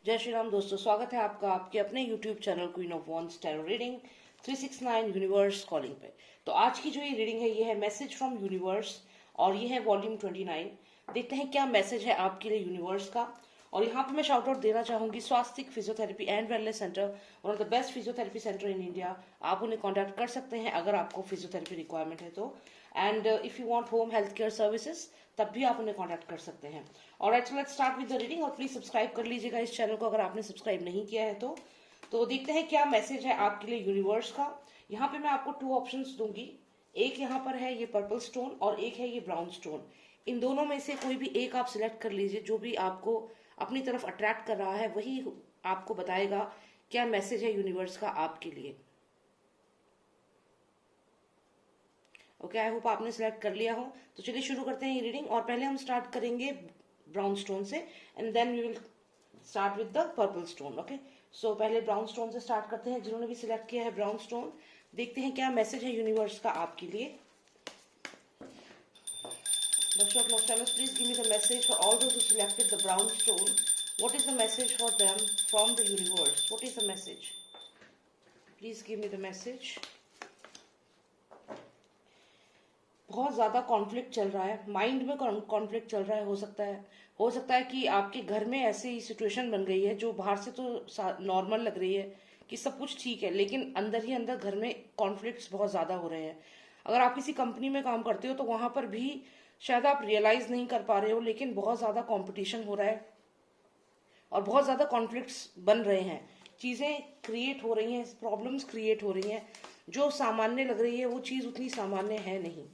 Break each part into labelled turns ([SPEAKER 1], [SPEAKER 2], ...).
[SPEAKER 1] जय श्री राम दोस्तों, स्वागत है आपका आपके अपने YouTube channel queen of wands tarot reading 369 universe calling पे। तो आज की जो ये रीडिंग है ये है मैसेज फ्रॉम यूनिवर्स और ये है वॉल्यूम 29। देखते हैं क्या मैसेज है आपके लिए यूनिवर्स का। और यहाँ पे मैं शाउट आउट देना चाहूंगी Swastik physiotherapy and wellness centre, one of the best physiotherapy centre in India. आप उन्हें कॉन्टैक्ट कर सकते हैं अगर आपको फिजियोथेरेपी रिक्वायरमेंट है तो। And if you want home health care services तब भी आप उन्हें कॉन्टैक्ट कर सकते हैं। Alright, so let's start with the reading. और प्लीज सब्सक्राइब कर लीजिएगा इस चैनल को अगर आपने सब्सक्राइब नहीं किया है तो। देखते हैं क्या मैसेज है आपके लिए यूनिवर्स का। यहाँ पे मैं आपको 2 ऑप्शंस दूंगी। एक यहाँ पर है ये पर्पल स्टोन और एक है ये ब्राउन स्टोन। इन दोनों में से कोई भी एक आप सिलेक्ट कर लीजिए। जो भी आपको अपनी तरफ अट्रैक्ट कर रहा है वही आपको बताएगा क्या मैसेज है यूनिवर्स का आपके लिए। ओके, आई होप आपने सिलेक्ट कर लिया हो। तो चलिए शुरू करते हैं ये रीडिंग। और पहले हम स्टार्ट करेंगे ब्राउन स्टोन से and then we will start with the purple stone. Okay, so पहले ब्राउन स्टोन से स्टार्ट करते हैं। जिन्होंने भी सिलेक्ट किया है ब्राउन स्टोन, देखते हैं क्या मैसेज है यूनिवर्स का आपके लिए। बच्चों of Nostalus, please give me the message for all those who selected the brown stone. What is the message for them from the universe? What is the message? Please give me the message. बहुत ज़्यादा conflict चल रहा है, mind में conflict चल रहा है। हो सकता है कि आपके घर में ऐसी सिचुएशन बन गई है जो बाहर से तो नॉर्मल लग रही है कि सब कुछ ठीक है, लेकिन अंदर ही अंदर घर में कॉन्फ्लिक्ट्स बहुत ज़्यादा हो रहे हैं। अगर आप किसी कंपनी में काम करते हो तो वहां पर भी शायद आप रियलाइज नहीं कर पा रहे हो, लेकिन बहुत ज़्यादा कॉम्पिटिशन हो रहा है और बहुत ज़्यादा कॉन्फ्लिक्ट्स बन रहे हैं। चीज़ें क्रिएट हो रही हैं, प्रॉब्लम्स क्रिएट हो रही हैं। जो सामान्य लग रही है वो चीज़ उतनी सामान्य है नहीं।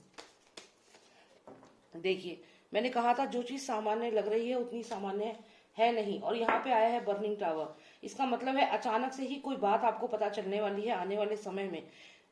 [SPEAKER 1] देखिए, मैंने कहा था जो चीज सामान्य लग रही है उतनी सामान्य है नहीं। और यहाँ पे आया है बर्निंग टावर। इसका मतलब है अचानक से ही कोई बात आपको पता चलने वाली है आने वाले समय में।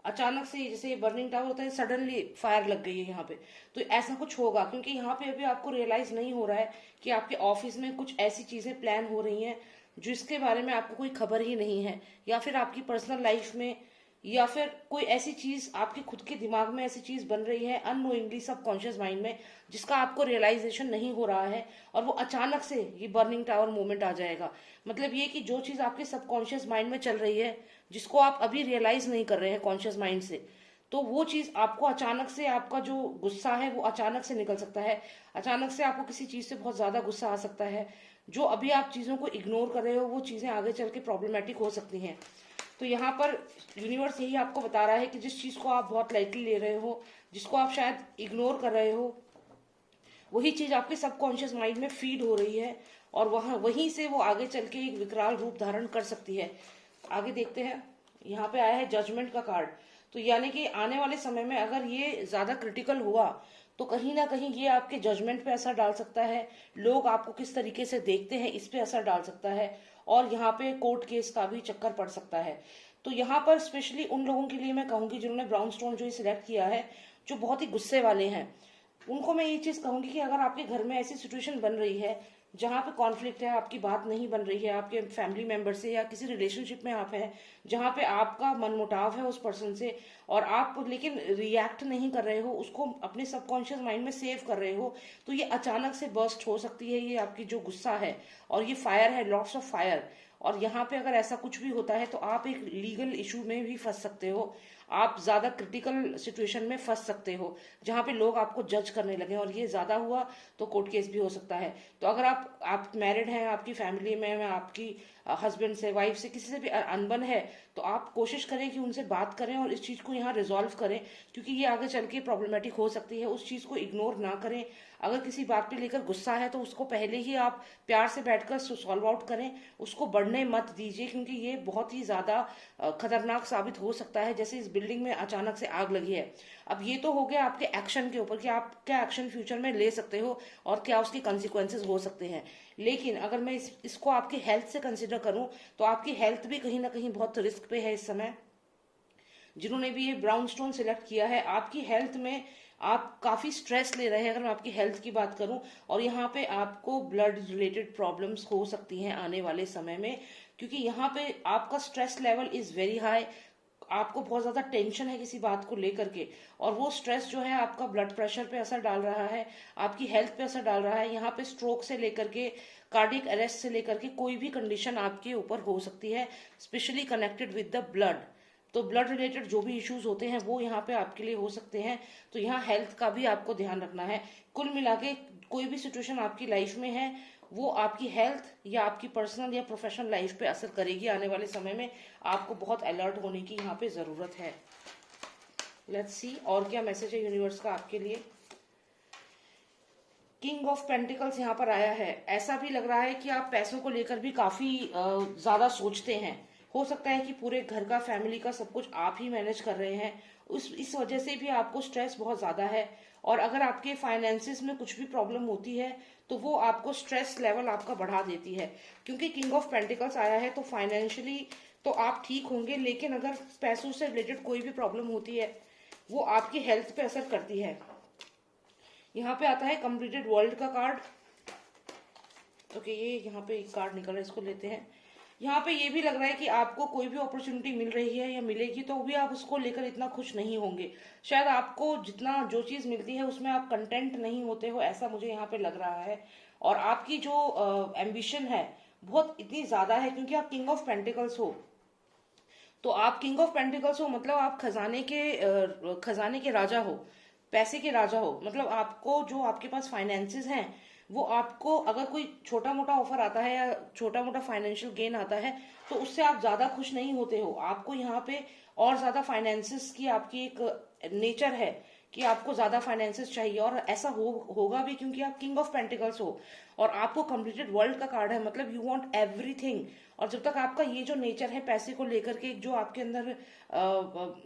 [SPEAKER 1] अचानक से, जैसे बर्निंग टावर होता है, सडनली फायर लग गई है यहाँ पे, तो ऐसा कुछ होगा। क्योंकि यहाँ पे अभी आपको रियलाइज नहीं हो रहा है कि आपके ऑफिस में कुछ ऐसी चीजें प्लान हो रही हैं जिसके बारे में आपको कोई खबर ही नहीं है, या फिर आपकी पर्सनल लाइफ में, या फिर कोई ऐसी चीज आपके खुद के दिमाग में ऐसी चीज बन रही है अननोइंगली सबकॉन्शियस माइंड में, जिसका आपको रियलाइजेशन नहीं हो रहा है। और वो अचानक से ये बर्निंग टावर मोमेंट आ जाएगा। मतलब ये कि जो चीज आपके सबकॉन्शियस माइंड में चल रही है, जिसको आप अभी रियलाइज नहीं कर रहे हैं कॉन्शियस माइंड से, तो वो चीज आपको अचानक से, आपका जो गुस्सा है वो अचानक से निकल सकता है। अचानक से आपको किसी चीज से बहुत ज्यादा गुस्सा आ सकता है। जो अभी आप चीजों को इग्नोर कर रहे हो वो चीजें आगे चल के प्रॉब्लमेटिक हो सकती हैं। तो यहाँ पर यूनिवर्स यही आपको बता रहा है कि जिस चीज को आप बहुत लाइटली ले रहे हो, जिसको आप शायद इग्नोर कर रहे हो, वही चीज आपके सबकॉन्शियस माइंड में फीड हो रही है और वहीं से वो आगे चल के एक विकराल रूप धारण कर सकती है। आगे देखते हैं। यहाँ पे आया है जजमेंट का कार्ड। तो यानी कि आने वाले समय में अगर ये ज्यादा क्रिटिकल हुआ तो कहीं ना कहीं ये आपके जजमेंट पे असर डाल सकता है। लोग आपको किस तरीके से देखते हैं इस पे असर डाल सकता है। और यहाँ पे कोर्ट केस का भी चक्कर पड़ सकता है। तो यहाँ पर स्पेशली उन लोगों के लिए मैं कहूंगी जिन्होंने ब्राउन स्टोन जो सिलेक्ट किया है, जो बहुत ही गुस्से वाले हैं, उनको मैं ये चीज कहूंगी कि अगर आपके घर में ऐसी सिचुएशन बन रही है जहां पे कॉन्फ्लिक्ट है, आपकी बात नहीं बन रही है आपके फैमिली मेंबर से, या किसी रिलेशनशिप में आप हैं जहां पे आपका मनमुटाव है उस पर्सन से, और आप लेकिन रिएक्ट नहीं कर रहे हो, उसको अपने सबकॉन्शियस माइंड में सेव कर रहे हो, तो ये अचानक से बर्स्ट हो सकती है। ये आपकी जो गुस्सा है, और ये फायर है, लॉट्स ऑफ फायर। और यहाँ पे अगर ऐसा कुछ भी होता है तो आप एक लीगल इशू में भी फंस सकते हो। आप ज्यादा क्रिटिकल सिचुएशन में फंस सकते हो जहां पे लोग आपको जज करने लगे, और ये ज्यादा हुआ तो कोर्ट केस भी हो सकता है। तो अगर आप मैरिड हैं, आपकी फैमिली में आपकी हस्बैंड से, वाइफ से, किसी से भी अनबन है, तो आप कोशिश करें कि उनसे बात करें और इस चीज को यहाँ रिजॉल्व करें, क्योंकि ये आगे चल के प्रॉब्लमेटिक हो सकती है। उस चीज को इग्नोर ना करें। अगर किसी बात पे लेकर गुस्सा है तो उसको पहले ही आप प्यार से बैठकर सॉल्व आउट करें, उसको बढ़ने मत दीजिए, क्योंकि ये बहुत ही ज्यादा खतरनाक साबित हो सकता है। जैसे इस बिल्डिंग में अचानक से आग लगी है। अब ये तो हो गया आपके एक्शन के ऊपर कि आप क्या एक्शन फ्यूचर में ले सकते हो और क्या उसके कंसिक्वेंसेस हो सकते हैं। लेकिन अगर मैं इसको आपकी हेल्थ से कंसिडर करूं तो आपकी हेल्थ भी कहीं ना कहीं बहुत रिस्क पे है इस समय। जिन्होंने भी ये ब्राउन स्टोन सिलेक्ट किया है, आपकी हेल्थ में आप काफी स्ट्रेस ले रहे हैं, अगर मैं आपकी हेल्थ की बात करूं। और यहाँ पे आपको ब्लड रिलेटेड प्रॉब्लम्स हो सकती हैं आने वाले समय में, क्योंकि यहाँ पे आपका stress level is very high. आपको बहुत ज्यादा टेंशन है किसी बात को लेकर के, और वो स्ट्रेस जो है आपका ब्लड प्रेशर पे असर डाल रहा है, आपकी हेल्थ पे असर डाल रहा है। यहाँ पे स्ट्रोक से लेकर के कार्डियक अरेस्ट से लेकर के कोई भी कंडीशन आपके ऊपर हो सकती है, specially connected with the blood. तो ब्लड रिलेटेड जो भी इश्यूज होते हैं वो यहाँ पे आपके लिए हो सकते हैं। तो यहाँ हेल्थ का भी आपको ध्यान रखना है। कुल मिला के कोई भी सिचुएशन आपकी लाइफ में है वो आपकी हेल्थ या आपकी पर्सनल या प्रोफेशनल लाइफ पे असर करेगी आने वाले समय में। आपको बहुत अलर्ट होने की यहाँ पे जरूरत है। लेट्स सी और क्या मैसेज है यूनिवर्स का आपके लिए। किंग ऑफ पेंटिकल्स यहाँ पर आया है। ऐसा भी लग रहा है कि आप पैसों को लेकर भी काफी ज्यादा सोचते हैं। हो सकता है कि पूरे घर का, फैमिली का सब कुछ आप ही मैनेज कर रहे हैं, इस वजह से भी आपको स्ट्रेस बहुत ज्यादा है। और अगर आपके फाइनेंसिस में कुछ भी प्रॉब्लम होती है तो वो आपको स्ट्रेस लेवल आपका बढ़ा देती है। क्योंकि किंग ऑफ पेंटिकल्स आया है तो फाइनेंशियली तो आप ठीक होंगे, लेकिन अगर पैसों से रिलेटेड कोई भी प्रॉब्लम होती है वो आपकी हेल्थ पे असर करती है। यहाँ पे आता है कंप्लीटेड वर्ल्ड का कार्ड। ओके, ये यहाँ पे एक कार्ड निकल रहा है, इसको लेते हैं। यहाँ पे ये भी लग रहा है कि आपको कोई भी अपॉर्चुनिटी मिल रही है या मिलेगी तो भी आप उसको लेकर इतना खुश नहीं होंगे। शायद आपको जितना जो चीज मिलती है उसमें आप कंटेंट नहीं होते हो, ऐसा मुझे यहाँ पे लग रहा है। और आपकी जो एम्बिशन है बहुत इतनी ज्यादा है, क्योंकि आप किंग ऑफ पेंटिकल्स हो। तो आप किंग ऑफ पेंटिकल्स हो मतलब आप खजाने के राजा हो, पैसे के राजा हो। मतलब आपको जो आपके पास फाइनेंसेस हैं वो आपको अगर कोई छोटा मोटा ऑफर आता है या छोटा मोटा फाइनेंशियल गेन आता है तो उससे आप ज्यादा खुश नहीं होते हो। आपको यहाँ पे और ज्यादा फाइनेंसेस की आपकी एक नेचर है कि आपको ज्यादा फाइनेंसेस चाहिए, और ऐसा होगा भी क्योंकि आप किंग ऑफ पेंटिकल्स हो और आपको कंप्लीटेड वर्ल्ड का कार्ड है। मतलब यू वांट एवरीथिंग। और जब तक आपका ये जो नेचर है पैसे को लेकर के, जो आपके अंदर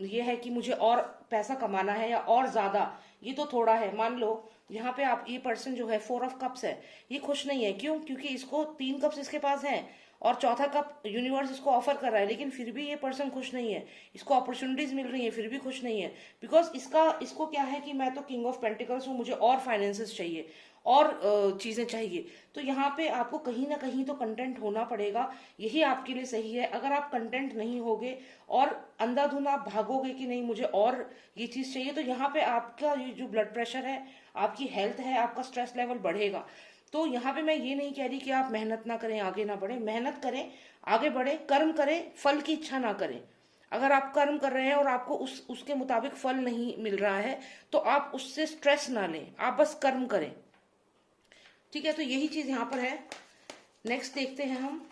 [SPEAKER 1] ये है कि मुझे और पैसा कमाना है या और ज्यादा, ये तो थोड़ा है। मान लो यहाँ पे आप, ये पर्सन जो है 4 ऑफ कप्स है, ये खुश नहीं है। क्यों? क्योंकि इसको 3 कप्स इसके पास हैं और चौथा कप यूनिवर्स इसको ऑफर कर रहा है, लेकिन फिर भी ये पर्सन खुश नहीं है। इसको अपॉर्चुनिटीज मिल रही है फिर भी खुश नहीं है, बिकॉज इसको क्या है कि मैं तो किंग ऑफ पेंटिकल्स हूँ, मुझे और फाइनेंसेस चाहिए और चीजें चाहिए। तो यहाँ पे आपको कहीं ना कहीं तो कंटेंट होना पड़ेगा, यही आपके लिए सही है। अगर आप कंटेंट नहीं होगे और अंधाधुंध आप भागोगे कि नहीं मुझे और ये चीज चाहिए, तो यहाँ पे आपका ये जो ब्लड प्रेशर है, आपकी हेल्थ है, आपका स्ट्रेस लेवल बढ़ेगा। तो यहाँ पे मैं ये नहीं कह रही कि आप मेहनत ना करें, आगे ना बढ़े। मेहनत करें, आगे बढ़े, कर्म करें, फल की इच्छा ना करें। अगर आप कर्म कर रहे हैं और आपको उसके मुताबिक फल नहीं मिल रहा है तो आप उससे स्ट्रेस ना लें, आप बस कर्म करें। ठीक है, तो यही चीज यहाँ पर है। नेक्स्ट देखते हैं हम।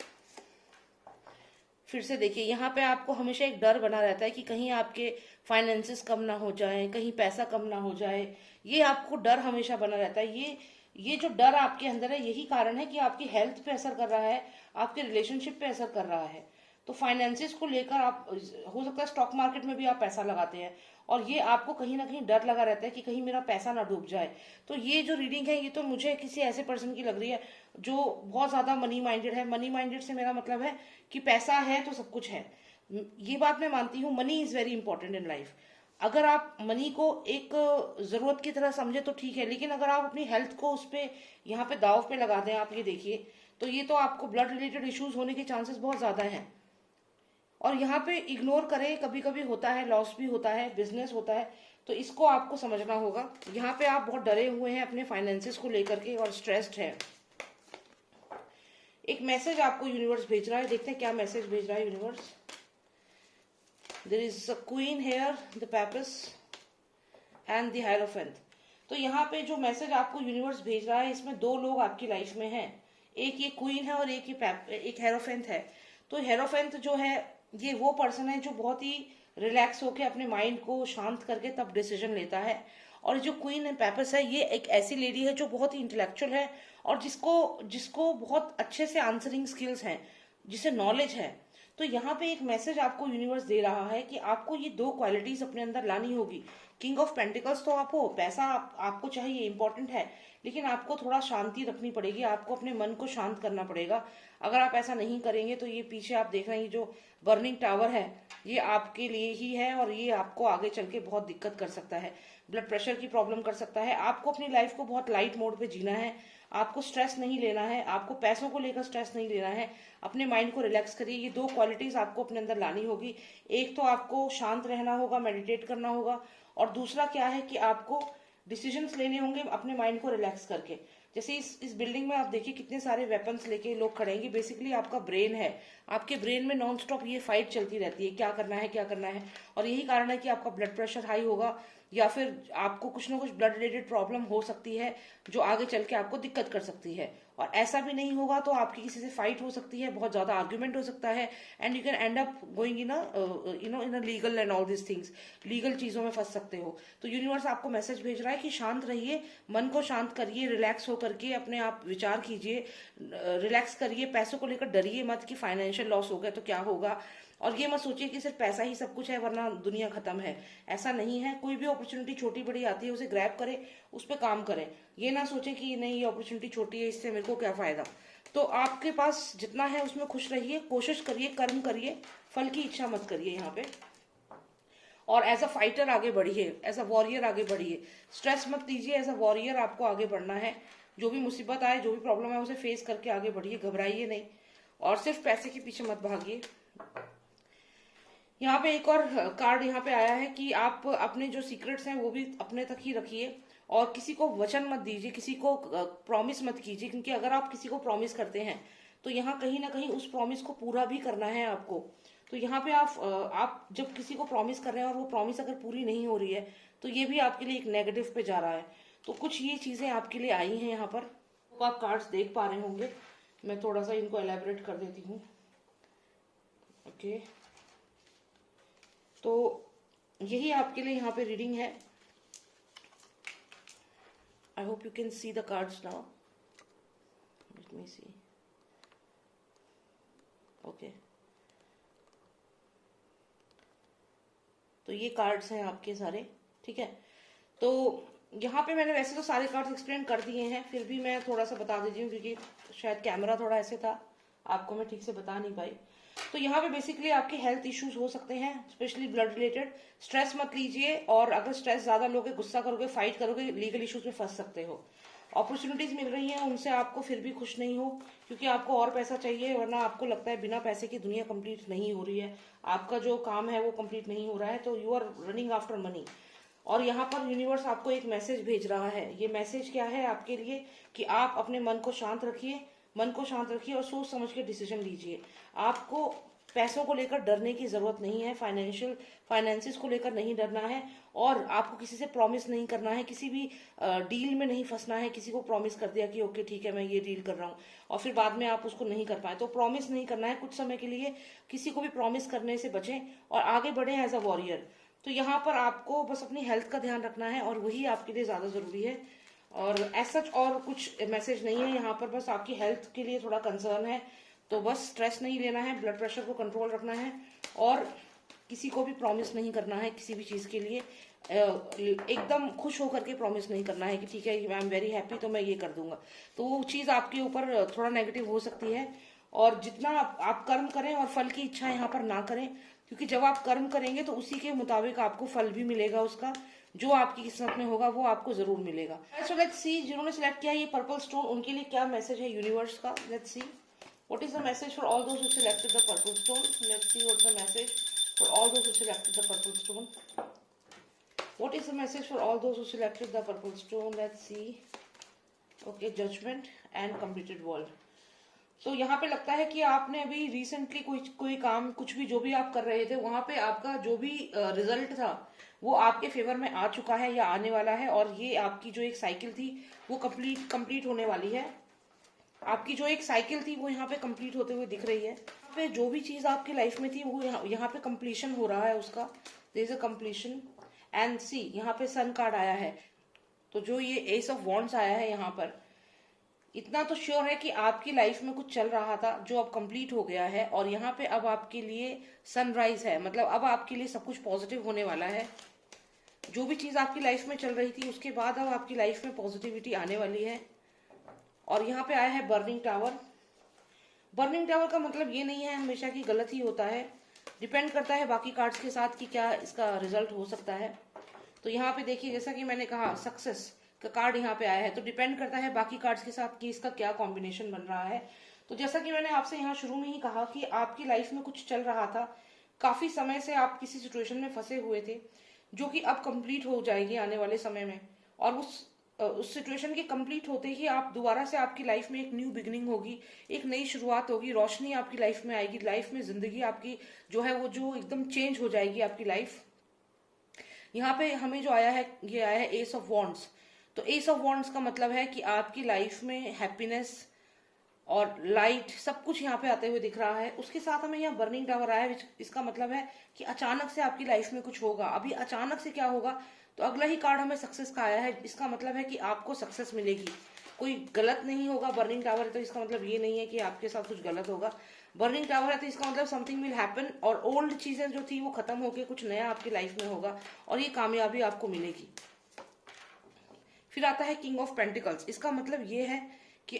[SPEAKER 1] फिर से देखिए, यहाँ पे आपको हमेशा एक डर बना रहता है कि कहीं आपके फाइनेंसेस कम ना हो जाए, कहीं पैसा कम ना हो जाए। ये आपको डर हमेशा बना रहता है। ये जो डर आपके अंदर है यही कारण है कि आपकी हेल्थ पे असर कर रहा है, आपके रिलेशनशिप पे असर कर रहा है। तो फाइनेंसेस को लेकर आप, हो सकता है स्टॉक मार्केट में भी आप पैसा लगाते हैं और ये आपको कहीं ना कहीं डर लगा रहता है कि कहीं मेरा पैसा ना डूब जाए। तो ये जो रीडिंग है ये तो मुझे किसी ऐसे पर्सन की लग रही है जो बहुत ज्यादा मनी माइंडेड है। मनी माइंडेड से मेरा मतलब है कि पैसा है तो सब कुछ है, ये बात मैं मानती हूँ। Money is very important in life. अगर आप मनी को एक जरूरत की तरह समझे तो ठीक है, लेकिन अगर आप अपनी हेल्थ को उस पे यहाँ पे दाव पे लगा दें, आप ये देखिए, तो ये तो आपको ब्लड रिलेटेड इश्यूज होने के चांसेस बहुत ज्यादा हैं। और यहाँ पे इग्नोर करें, कभी कभी होता है, लॉस भी होता है, बिजनेस होता है, तो इसको आपको समझना होगा। यहाँ पे आप बहुत डरे हुए हैं अपने फाइनेंसेस को लेकर के और स्ट्रेस्ड है। एक मैसेज आपको यूनिवर्स भेज रहा है, देखते हैं क्या मैसेज भेज रहा है universe. There is a queen here, the papess and the hierophant. तो यहाँ पे जो मैसेज आपको यूनिवर्स भेज रहा है इसमें 2 लोग आपकी लाइफ में हैं। एक ये क्वीन है और एक हेरोफेंट है। तो हेरोफेंट जो है ये वो पर्सन है जो बहुत ही रिलैक्स होकर अपने माइंड को शांत करके तब डिसीजन लेता है। और जो क्वीन एंड पेपस है ये एक ऐसी लेडी है जो बहुत ही इंटेलेक्चुअल है और जिसको बहुत अच्छे से आंसरिंग स्किल्स हैं, जिसे नॉलेज है। तो यहाँ पे एक मैसेज आपको यूनिवर्स दे रहा है कि आपको ये 2 क्वालिटीज अपने अंदर लानी होगी। किंग ऑफ पेंटिकल्स तो आप हो, पैसा आपको चाहिए, इंपॉर्टेंट है, लेकिन आपको थोड़ा शांति रखनी पड़ेगी, आपको अपने मन को शांत करना पड़ेगा। अगर आप ऐसा नहीं करेंगे तो ये पीछे आप देख रहे हैं जो बर्निंग टावर है ये आपके लिए ही है और ये आपको आगे चल के बहुत दिक्कत कर सकता है, ब्लड प्रेशर की प्रॉब्लम कर सकता है। आपको अपनी लाइफ को बहुत लाइट मोड पे जीना है, आपको स्ट्रेस नहीं लेना है, आपको पैसों को लेकर स्ट्रेस नहीं लेना है। अपने माइंड को रिलैक्स करिए। ये 2 क्वालिटीज आपको अपने अंदर लानी होगी। एक तो आपको शांत रहना होगा, मेडिटेट करना होगा, और दूसरा क्या है कि आपको डिसीजंस लेने होंगे अपने माइंड को रिलैक्स करके। जैसे इस बिल्डिंग में आप देखिए कितने सारे वेपन्स लेके लोग खड़े हैं। बेसिकली आपका ब्रेन है, आपके ब्रेन में नॉन स्टॉप ये फाइट चलती रहती है, क्या करना है क्या करना है। और यही कारण है कि आपका ब्लड प्रेशर हाई होगा, या फिर आपको कुछ ना कुछ ब्लड रिलेटेड प्रॉब्लम हो सकती है जो आगे चल के आपको दिक्कत कर सकती है। और ऐसा भी नहीं होगा तो आपकी किसी से फाइट हो सकती है, बहुत ज्यादा आर्ग्यूमेंट हो सकता है, and you can and up going in in a legal and all this things, legal चीजों में फंस सकते हो। तो यूनिवर्स आपको मैसेज भेज रहा है कि शांत रहिए, मन को शांत करिए, रिलैक्स होकर के अपने आप विचार कीजिए, रिलैक्स करिए, पैसों को लेकर डरिए मत कि फाइनेंशियल लॉस हो गया तो क्या होगा। और ये मत सोचिए कि सिर्फ पैसा ही सब कुछ है वरना दुनिया खत्म है, ऐसा नहीं है। कोई भी अपॉर्चुनिटी छोटी बड़ी आती है उसे ग्रैब करें, उस पर काम करें। ये ना सोचें कि नहीं ये अपॉर्चुनिटी छोटी है, इससे मेरे को क्या फायदा। तो आपके पास जितना है उसमें खुश रहिए, कोशिश करिए, कर्म करिए, फल की इच्छा मत करिए यहाँ पे। और एज अ फाइटर आगे बढ़िए, एज अ वॉरियर आगे बढ़िए, स्ट्रेस मत लीजिए, एज अ वॉरियर आपको आगे बढ़ना है। जो भी मुसीबत आए, जो भी प्रॉब्लम है, उसे फेस करके आगे बढ़िए, घबराइए नहीं, और सिर्फ पैसे के पीछे मत भागिए। यहाँ पे एक और कार्ड यहाँ पे आया है कि आप अपने जो सीक्रेट्स हैं वो भी अपने तक ही रखिए, और किसी को वचन मत दीजिए, किसी को प्रॉमिस मत कीजिए, क्योंकि अगर आप किसी को प्रॉमिस करते हैं तो यहाँ कहीं ना कहीं उस प्रॉमिस को पूरा भी करना है आपको। तो यहाँ पे आप जब किसी को प्रॉमिस कर रहे हैं और वो प्रॉमिस अगर पूरी नहीं हो रही है तो ये भी आपके लिए एक नेगेटिव पे जा रहा है। तो कुछ ये चीजें आपके लिए आई हैं यहाँ पर, तो आप कार्ड्स देख पा रहे होंगे। मैं थोड़ा सा इनको एलैबोरेट कर देती हूँ। ओके, तो यही आपके लिए यहाँ पे रीडिंग है। I hope you can see the cards now, let me see. Okay, तो ये कार्ड्स हैं आपके सारे, ठीक है। तो यहाँ पे मैंने वैसे तो सारे कार्ड्स एक्सप्लेन कर दिए हैं, फिर भी मैं थोड़ा सा बता देती हूँ क्योंकि शायद कैमरा थोड़ा ऐसे था, आपको मैं ठीक से बता नहीं पाई। तो यहाँ पे बेसिकली आपके हेल्थ इश्यूज हो सकते हैं, स्पेशली ब्लड रिलेटेड। स्ट्रेस मत लीजिए, और अगर स्ट्रेस ज्यादा लोगे, गुस्सा करोगे, फाइट करोगे, लीगल इश्यूज में फंस सकते हो। अपॉर्चुनिटीज मिल रही हैं, उनसे आपको फिर भी खुश नहीं हो, क्योंकि आपको और पैसा चाहिए, वरना आपको लगता है बिना पैसे की दुनिया कंप्लीट नहीं हो रही है, आपका जो काम है वो कंप्लीट नहीं हो रहा है, तो you are running after money. और यहाँ पर यूनिवर्स आपको एक मैसेज भेज रहा है। ये मैसेज क्या है आपके लिए कि आप अपने मन को शांत रखिए, मन को शांत रखिए और सोच समझ के डिसीजन लीजिए। आपको पैसों को लेकर डरने की जरूरत नहीं है, फाइनेंसिस को लेकर नहीं डरना है, और आपको किसी से प्रॉमिस नहीं करना है, किसी भी डील में नहीं फंसना है। किसी को प्रॉमिस कर दिया कि ओके ठीक है मैं ये डील कर रहा हूँ, और फिर बाद में आप उसको नहीं कर पाए, तो प्रॉमिस नहीं करना है कुछ समय के लिए। किसी को भी प्रॉमिस करने से बचें और आगे बढ़े एज अ वॉरियर। तो यहाँ पर आपको बस अपनी हेल्थ का ध्यान रखना है, और वही आपके लिए ज्यादा जरूरी है। और एज सच और कुछ मैसेज नहीं है यहाँ पर, बस आपकी हेल्थ के लिए थोड़ा कंसर्न है। तो बस स्ट्रेस नहीं लेना है, ब्लड प्रेशर को कंट्रोल रखना है, और किसी को भी प्रॉमिस नहीं करना है किसी भी चीज के लिए। एकदम खुश होकर के प्रॉमिस नहीं करना है कि ठीक है आई एम वेरी हैप्पी तो मैं ये कर दूंगा, तो वो चीज आपके ऊपर थोड़ा नेगेटिव हो सकती है। और जितना आप कर्म करें और फल की इच्छा यहाँ पर ना करें, क्योंकि जब आप कर्म करेंगे तो उसी के मुताबिक आपको फल भी मिलेगा, उसका जो आपकी किस्मत में होगा वो आपको जरूर मिलेगा। सो लेट्स सी, जिन्होंने सिलेक्ट किया ये पर्पल स्टोन, उनके लिए क्या मैसेज है यूनिवर्स का। Let's see what is the message for all those who selected the purple stone. Let's see what's the message for all those who selected the purple stone. What is the message for all those who selected the purple stone? Let's see. Okay, judgment and completed world. तो यहाँ पे लगता है कि आपने अभी recently कोई काम, कुछ भी जो भी आप कर रहे थे, वहां पे आपका जो भी रिजल्ट था वो आपके फेवर में आ चुका है या आने वाला है, और ये आपकी जो एक साइकिल थी वो कंप्लीट होने वाली है। आपकी जो एक साइकिल थी वो यहाँ पे कंप्लीट होते हुए दिख रही है। यहाँ पे जो भी चीज आपकी लाइफ में थी वो यहाँ पे कंप्लीशन हो रहा है उसका, there is a completion. And see यहाँ पे सन कार्ड आया है, तो जो ये एस ऑफ वॉन्ड्स आया है यहाँ पर, इतना तो श्योर है कि आपकी लाइफ में कुछ चल रहा था जो अब कंप्लीट हो गया है, और यहाँ पे अब आपके लिए सनराइज है, मतलब अब आपके लिए सब कुछ पॉजिटिव होने वाला है। जो भी चीज आपकी लाइफ में चल रही थी उसके बाद अब आपकी लाइफ में पॉजिटिविटी आने वाली है। और यहाँ पे आया है बर्निंग टावर। बर्निंग टावर का मतलब ये नहीं है हमेशा कि गलत ही होता है, डिपेंड करता है बाकी कार्ड्स के साथ कि क्या इसका रिजल्ट हो सकता है। तो यहाँ पे देखिए, जैसा कि मैंने कहा सक्सेस का कार्ड यहाँ पे आया है, तो डिपेंड करता है बाकी कार्ड्स के साथ कि इसका क्या कॉम्बिनेशन बन रहा है। तो जैसा कि मैंने आपसे यहाँ शुरू में ही कहा कि आपकी लाइफ में कुछ चल रहा था, काफी समय से आप किसी सिचुएशन में फंसे हुए थे, जो कि अब कंप्लीट हो जाएगी आने वाले समय में, और उस उस सिचुएशन के कंप्लीट होते ही आप दोबारा से आपकी लाइफ में एक न्यू बिगिनिंग होगी, एक नई शुरुआत होगी, रोशनी आपकी लाइफ में आएगी, लाइफ में जिंदगी आपकी जो है वो जो एकदम चेंज हो जाएगी आपकी लाइफ। यहाँ पे हमें जो आया है ये आया है एस ऑफ वॉन्ड्स। तो एस ऑफ वॉन्ड्स का मतलब है कि आपकी लाइफ में हैप्पीनेस और लाइट सब कुछ यहाँ पे आते हुए दिख रहा है। उसके साथ हमें यहाँ बर्निंग टावर आया है, इसका मतलब है कि अचानक से आपकी लाइफ में कुछ होगा। अभी अचानक से क्या होगा, तो अगला ही कार्ड हमें सक्सेस का आया है। इसका मतलब है कि आपको सक्सेस मिलेगी, कोई गलत नहीं होगा। बर्निंग टावर है तो इसका मतलब ये नहीं है कि आपके साथ कुछ गलत होगा। बर्निंग टावर है तो इसका मतलब समथिंग विल हैपन, और ओल्ड चीजें जो थी वो खत्म होकर कुछ नया आपकी लाइफ में होगा और ये कामयाबी आपको मिलेगी। फिर आता है किंग ऑफ पेंटिकल्स। इसका मतलब ये है कि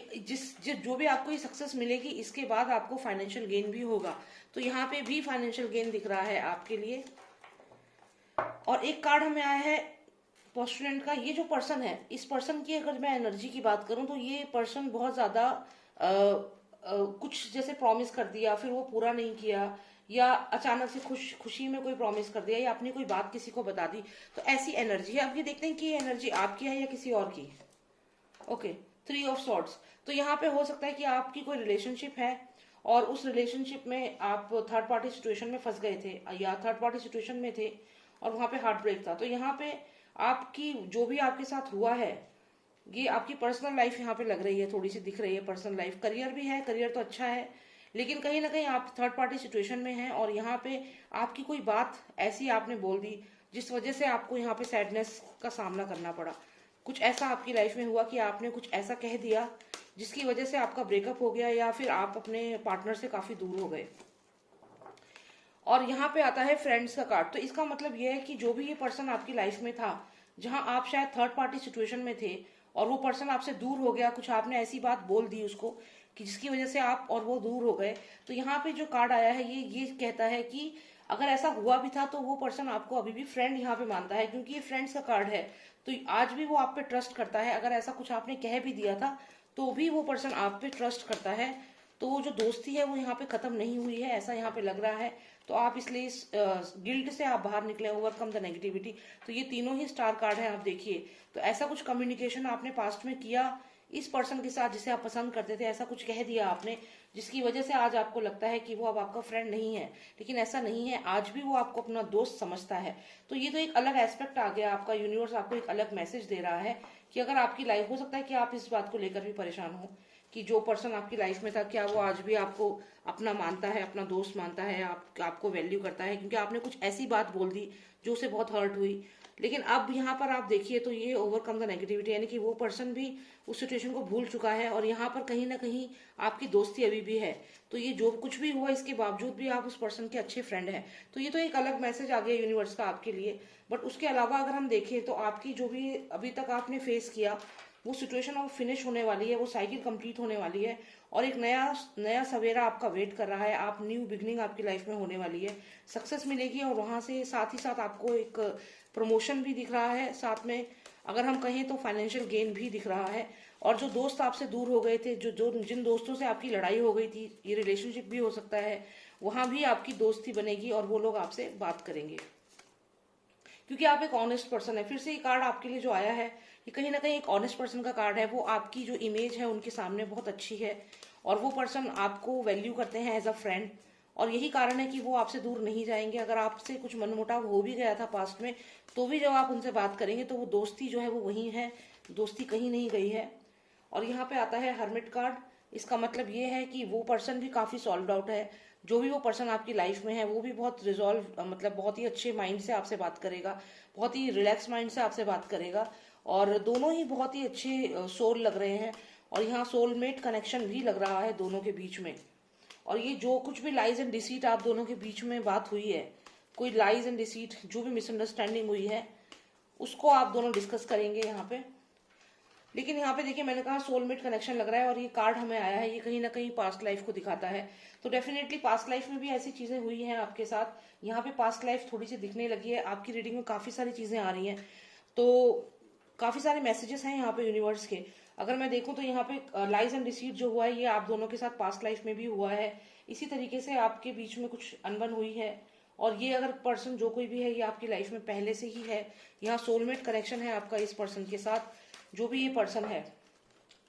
[SPEAKER 1] जो भी आपको ये सक्सेस मिलेगी, इसके बाद आपको फाइनेंशियल गेन भी होगा। तो यहाँ पे भी फाइनेंशियल गेन दिख रहा है आपके लिए। और एक कार्ड हमें आया है पोस्टुलेंट का। ये जो पर्सन है, इस पर्सन की अगर मैं एनर्जी की बात करूं तो ये पर्सन बहुत ज्यादा कुछ जैसे प्रॉमिस कर दिया, फिर वो पूरा नहीं किया, या अचानक से खुशी में कोई प्रॉमिस कर दिया, या अपनी कोई बात किसी को बता दी, तो ऐसी एनर्जी है। अब ये देखते हैं कि ये एनर्जी आपकी है या किसी और की। Okay, 3 of swords. तो यहाँ पे हो सकता है कि आपकी कोई रिलेशनशिप है और उस रिलेशनशिप में आप थर्ड पार्टी सिचुएशन में फंस गए थे, या थर्ड पार्टी सिचुएशन में थे और वहां पे हार्ट ब्रेक था। तो यहाँ पे आपकी जो भी आपके साथ हुआ है, ये आपकी पर्सनल लाइफ यहाँ पे लग रही है, थोड़ी सी दिख रही है पर्सनल लाइफ। करियर भी है, करियर तो अच्छा है, लेकिन कहीं ना कहीं आप थर्ड पार्टी सिचुएशन में हैं और यहाँ पे आपकी कोई बात ऐसी आपने बोल दी जिस वजह से आपको यहाँ पे सैडनेस का सामना करना पड़ा। कुछ ऐसा आपकी लाइफ में हुआ कि आपने कुछ ऐसा कह दिया जिसकी वजह से आपका ब्रेकअप हो गया, या फिर आप अपने पार्टनर से काफी दूर हो गए। और यहाँ पे आता है फ्रेंड्स का कार्ड। तो इसका मतलब यह है कि जो भी ये पर्सन आपकी लाइफ में था, जहां आप शायद थर्ड पार्टी सिचुएशन में थे और वो पर्सन आपसे दूर हो गया, कुछ आपने ऐसी बात बोल दी उसको कि जिसकी वजह से आप और वो दूर हो गए। तो यहाँ पे जो कार्ड आया है ये कहता है कि अगर ऐसा हुआ भी था तो वो पर्सन आपको अभी भी फ्रेंड यहाँ पे मानता है, क्योंकि ये फ्रेंड्स का कार्ड है। तो आज भी वो आप पे ट्रस्ट करता है। अगर ऐसा कुछ आपने कह भी दिया था तो भी वो पर्सन आप पे ट्रस्ट करता है। तो वो जो दोस्ती है वो यहाँ पे खत्म नहीं हुई है, ऐसा यहाँ पे लग रहा है। तो आप इसलिए इस गिल्ट से आप बाहर निकले, ओवरकम द नेगेटिविटी। तो ये तीनों ही स्टार कार्ड है, आप देखिए। तो ऐसा कुछ कम्युनिकेशन आपने पास्ट में किया इस पर्सन के साथ जिसे आप पसंद करते थे, ऐसा कुछ कह दिया आपने जिसकी वजह से आज आपको लगता है कि वो अब आपका फ्रेंड नहीं है, लेकिन ऐसा नहीं है, आज भी वो आपको अपना दोस्त समझता है। तो ये तो एक अलग एस्पेक्ट आ गया आपका। यूनिवर्स आपको एक अलग मैसेज दे रहा है कि अगर आपकी लाइफ, हो सकता है कि आप इस बात को लेकर भी परेशान हो कि जो पर्सन आपकी लाइफ में था, क्या वो आज भी आपको अपना मानता है, अपना दोस्त मानता है, आपको वैल्यू करता है, क्योंकि आपने कुछ ऐसी बात बोल दी जो उसे बहुत हर्ट हुई। लेकिन अब यहाँ पर आप देखिए तो ये ओवरकम द नेगेटिविटी, यानी कि वो पर्सन भी उस सिचुएशन को भूल चुका है और यहाँ पर कहीं ना कहीं आपकी दोस्ती अभी भी है। तो ये जो कुछ भी हुआ इसके बावजूद भी आप उस पर्सन के अच्छे फ्रेंड हैं। तो ये तो एक अलग मैसेज आ गया यूनिवर्स का आपके लिए। बट उसके अलावा अगर हम देखें तो आपकी जो भी अभी तक आपने फेस किया वो सिचुएशन अब फिनिश होने वाली है, वो साइकिल कंप्लीट होने वाली है और एक नया नया सवेरा आपका वेट कर रहा है। आप न्यू बिगनिंग आपकी लाइफ में होने वाली है, सक्सेस मिलेगी और वहां से साथ ही साथ आपको एक प्रमोशन भी दिख रहा है। साथ में अगर हम कहें तो फाइनेंशियल गेन भी दिख रहा है। और जो दोस्त आपसे दूर हो गए थे, जो जिन दोस्तों से आपकी लड़ाई हो गई थी, ये रिलेशनशिप भी हो सकता है, वहां भी आपकी दोस्ती बनेगी और वो लोग आपसे बात करेंगे, क्योंकि आप एक ऑनेस्ट पर्सन है। फिर से ये कार्ड आपके लिए जो आया है ये कहीं ना कहीं एक ऑनेस्ट पर्सन का कार्ड है। वो आपकी जो इमेज है उनके सामने बहुत अच्छी है और वो पर्सन आपको वैल्यू करते हैं एज अ फ्रेंड, और यही कारण है कि वो आपसे दूर नहीं जाएंगे। अगर आपसे कुछ मनमुटाव हो भी गया था पास्ट में, तो भी जब आप उनसे बात करेंगे तो वो दोस्ती जो है वो वही है, दोस्ती कहीं नहीं गई है। और यहाँ पे आता है हर्मिट कार्ड। इसका मतलब ये है कि वो पर्सन भी काफी सॉल्व आउट है। जो भी वो पर्सन आपकी लाइफ में है वो भी बहुत रिजॉल्व, मतलब बहुत ही अच्छे माइंड से आपसे बात करेगा, बहुत ही रिलैक्स माइंड से आपसे बात करेगा, और दोनों ही बहुत ही अच्छे सोल लग रहे हैं। और यहाँ सोलमेट कनेक्शन भी लग रहा है दोनों के बीच में। और ये जो कुछ भी लाइज एंड डिसीट आप दोनों के बीच में बात हुई है, कोई लाइज एंड डिसीट, जो भी मिसअंडरस्टैंडिंग हुई है, उसको आप दोनों डिस्कस करेंगे यहाँ पे। लेकिन यहाँ पे देखिए, मैंने कहा सोलमेट कनेक्शन लग रहा है और ये कार्ड हमें आया है, ये कहीं ना कहीं पास्ट लाइफ को दिखाता है। तो डेफिनेटली पास्ट लाइफ में भी ऐसी चीजें हुई हैं आपके साथ। यहाँ पे पास्ट लाइफ थोड़ी सी दिखने लगी है आपकी रीडिंग में, काफी सारी चीजें आ रही हैं। तो काफी सारे मैसेजेस हैं यहाँ पे यूनिवर्स के। अगर मैं देखूं तो यहाँ पे लाइज एंड डिसीट जो हुआ है ये आप दोनों के साथ पास्ट लाइफ में भी हुआ है। इसी तरीके से आपके बीच में कुछ अनबन हुई है और ये अगर पर्सन जो कोई भी है ये आपकी लाइफ में पहले से ही है। यहाँ सोलमेट कनेक्शन है आपका इस पर्सन के साथ। जो भी ये पर्सन है,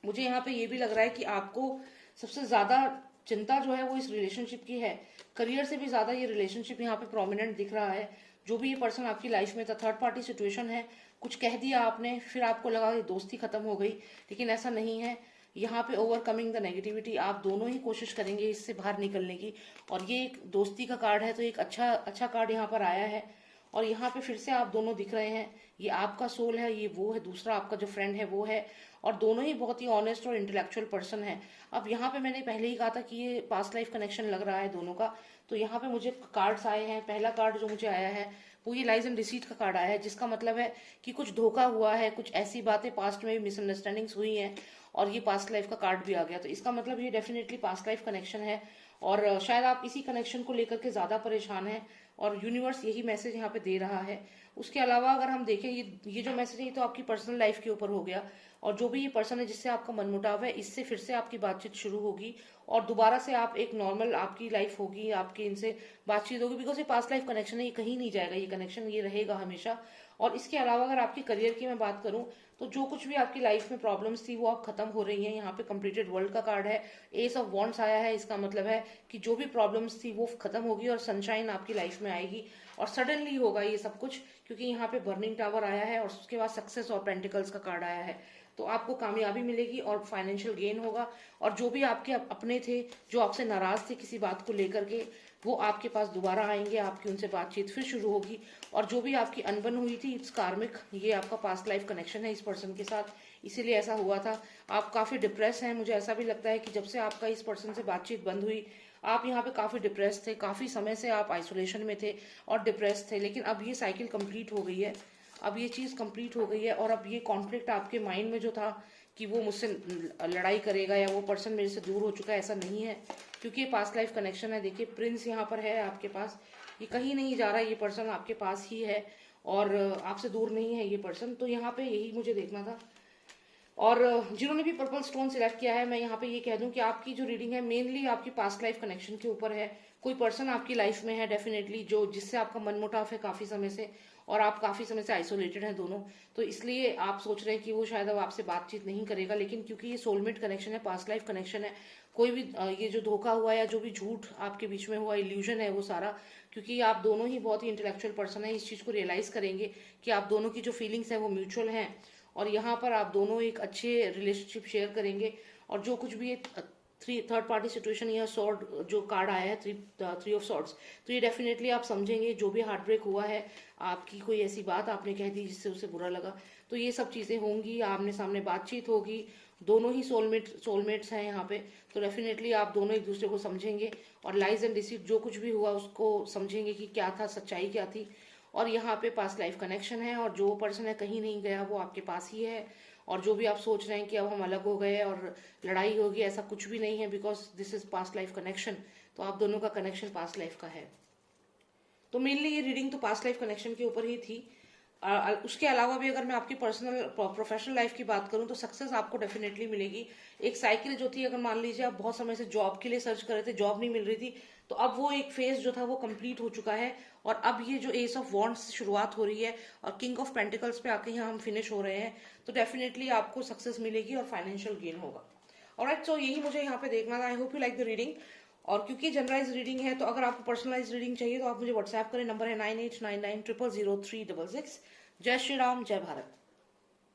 [SPEAKER 1] मुझे यहाँ पे ये भी लग रहा है कि आपको सबसे ज्यादा चिंता जो है वो इस रिलेशनशिप की है। करियर से भी ज्यादा ये रिलेशनशिप यहाँ पे प्रोमिनेंट दिख रहा है। जो भी ये पर्सन आपकी लाइफ में था, थर्ड पार्टी सिचुएशन है, कुछ कह दिया आपने, फिर आपको लगा कि दोस्ती खत्म हो गई, लेकिन ऐसा नहीं है। यहाँ पे ओवरकमिंग द नेगेटिविटी, आप दोनों ही कोशिश करेंगे इससे बाहर निकलने की। और ये एक दोस्ती का कार्ड है, तो एक अच्छा अच्छा कार्ड यहाँ पर आया है। और यहाँ पे फिर से आप दोनों दिख रहे हैं, ये आपका सोल है, ये वो है, दूसरा आपका जो फ्रेंड है वो है। और दोनों ही बहुत ही ऑनेस्ट और इंटेलेक्चुअल पर्सन है। अब यहाँ पे मैंने पहले ही कहा था कि ये पास्ट लाइफ कनेक्शन लग रहा है दोनों का। तो यहाँ पे मुझे कार्ड्स आए हैं। पहला कार्ड जो मुझे आया है वो ये लाइज एंड डिसीट का कार्ड आया है, जिसका मतलब है कि कुछ धोखा हुआ है, कुछ ऐसी बातें पास्ट में मिसअंडरस्टैंडिंग्स हुई हैं, और ये पास्ट लाइफ का कार्ड भी आ गया। तो इसका मतलब ये डेफिनेटली पास्ट लाइफ कनेक्शन है। और शायद आप इसी कनेक्शन को लेकर के ज्यादा परेशान हैं, और यूनिवर्स यही मैसेज यहाँ पे दे रहा है। उसके अलावा अगर हम देखें, ये जो मैसेज है ये तो आपकी पर्सनल लाइफ के ऊपर हो गया। और जो भी ये पर्सन है जिससे आपका मनमुटाव है, इससे फिर से आपकी बातचीत शुरू होगी, और दोबारा से आप एक नॉर्मल आपकी लाइफ होगी, आपकी इनसे बातचीत होगी। बिकॉज ये पास्ट लाइफ कनेक्शन है, ये कहीं नहीं जाएगा, ये कनेक्शन ये रहेगा हमेशा। और इसके अलावा अगर आपकी करियर की मैं बात करूं, तो जो कुछ भी आपकी लाइफ में प्रॉब्लम्स थी वो अब खत्म हो रही हैं। यहाँ पे कंप्लीटेड वर्ल्ड का कार्ड है, एस ऑफ वॉन्ड्स आया है। इसका मतलब है कि जो भी प्रॉब्लम्स थी वो खत्म होगी और सनशाइन आपकी लाइफ में आएगी, और सडनली होगा ये सब कुछ, क्योंकि यहाँ पे बर्निंग टावर आया है और उसके बाद सक्सेस और पेंटिकल्स का कार्ड आया है। तो आपको कामयाबी मिलेगी और फाइनेंशियल गेन होगा। और जो भी आपके अपने थे, जो आपसे नाराज थे किसी बात को लेकर के, वो आपके पास दोबारा आएंगे, आपकी उनसे बातचीत फिर शुरू होगी। और जो भी आपकी अनबन हुई थी, इट्स कार्मिक, ये आपका पास्ट लाइफ कनेक्शन है इस पर्सन के साथ, इसीलिए ऐसा हुआ था। आप काफी डिप्रेस हैं, मुझे ऐसा भी लगता है कि जब से आपका इस पर्सन से बातचीत बंद हुई, आप यहाँ पे काफी डिप्रेस थे, काफी समय से आप आइसोलेशन में थे और डिप्रेस थे। लेकिन अब ये साइकिल कंप्लीट हो गई है, अब ये चीज कंप्लीट हो गई है। और अब ये कॉन्फ्लिक्ट आपके माइंड में जो था कि वो मुझसे लड़ाई करेगा या वो पर्सन मेरे से दूर हो चुका है, ऐसा नहीं है, क्योंकि ये पास्ट लाइफ कनेक्शन है। देखिए प्रिंस यहाँ पर है आपके पास, ये कहीं नहीं जा रहा है, ये पर्सन आपके पास ही है और आपसे दूर नहीं है ये पर्सन। तो यहाँ पे यही मुझे देखना था। और जिन्होंने भी पर्पल स्टोन सिलेक्ट किया है, मैं यहाँ पे ये कह दूं कि आपकी जो रीडिंग है मेनली आपकी पास्ट लाइफ कनेक्शन के ऊपर है। कोई पर्सन आपकी लाइफ में है डेफिनेटली, जो जिससे आपका मनमुटाव है काफी समय से, और आप काफी समय से आइसोलेटेड हैं दोनों। तो इसलिए आप सोच रहे हैं कि वो शायद अब आपसे बातचीत नहीं करेगा, लेकिन क्योंकि ये सोलमेट कनेक्शन है, पास्ट लाइफ कनेक्शन है, कोई भी ये जो धोखा हुआ या जो भी झूठ आपके बीच में हुआ, इल्यूजन है वो सारा, क्योंकि आप दोनों ही बहुत ही इंटेलेक्चुअल पर्सन है, इस चीज को रियलाइज करेंगे कि आप दोनों की जो फीलिंग्स है वो म्यूचुअल हैं, और यहाँ पर आप दोनों एक अच्छे रिलेशनशिप शेयर करेंगे। और जो कुछ भी थर्ड पार्टी सिचुएशन या सॉर्ड जो कार्ड आया है, थ्री ऑफ सॉर्ड्स, तो ये डेफिनेटली आप समझेंगे जो भी हार्ट ब्रेक हुआ है, आपकी कोई ऐसी बात आपने कह दी जिससे उसे बुरा लगा, तो ये सब चीजें होंगी, आमने सामने बातचीत होगी। दोनों ही सोलमेट्स हैं यहाँ पे, तो डेफिनेटली आप दोनों एक दूसरे को समझेंगे, और लाइज एंड डिसीट जो कुछ भी हुआ उसको समझेंगे कि क्या था, सच्चाई क्या थी। और यहाँ पे पास्ट लाइफ कनेक्शन है, और जो पर्सन है कहीं नहीं गया, वो आपके पास ही है। और जो भी आप सोच रहे हैं कि अब हम अलग हो गए और लड़ाई होगी, ऐसा कुछ भी नहीं है, because this is past life connection. तो आप दोनों का कनेक्शन पास्ट लाइफ का है। तो मेनली ये रीडिंग तो पास्ट लाइफ कनेक्शन के ऊपर ही थी। उसके अलावा भी अगर मैं आपकी पर्सनल प्रोफेशनल लाइफ की बात करूं, तो सक्सेस आपको डेफिनेटली मिलेगी। एक साइकिल जो थी, अगर मान लीजिए आप बहुत समय से जॉब के लिए सर्च कर रहे थे, जॉब नहीं मिल रही थी, तो अब वो एक फेज जो था वो कंप्लीट हो चुका है। और अब ये जो एस ऑफ वॉन्ड्स से शुरुआत हो रही है और किंग ऑफ पेंटिकल्स पे आके यहाँ हम फिनिश हो रहे हैं, तो डेफिनेटली आपको सक्सेस मिलेगी और फाइनेंशियल गेन होगा। ऑलराइट, सो यही मुझे यहाँ पे देखना था। आई hope you like the reading. और क्योंकि जनरलाइज रीडिंग है, तो अगर आपको पर्सनलाइज रीडिंग चाहिए तो आप मुझे व्हाट्सएप करें, नंबर है 9899000366। जय श्री राम, जय भारत।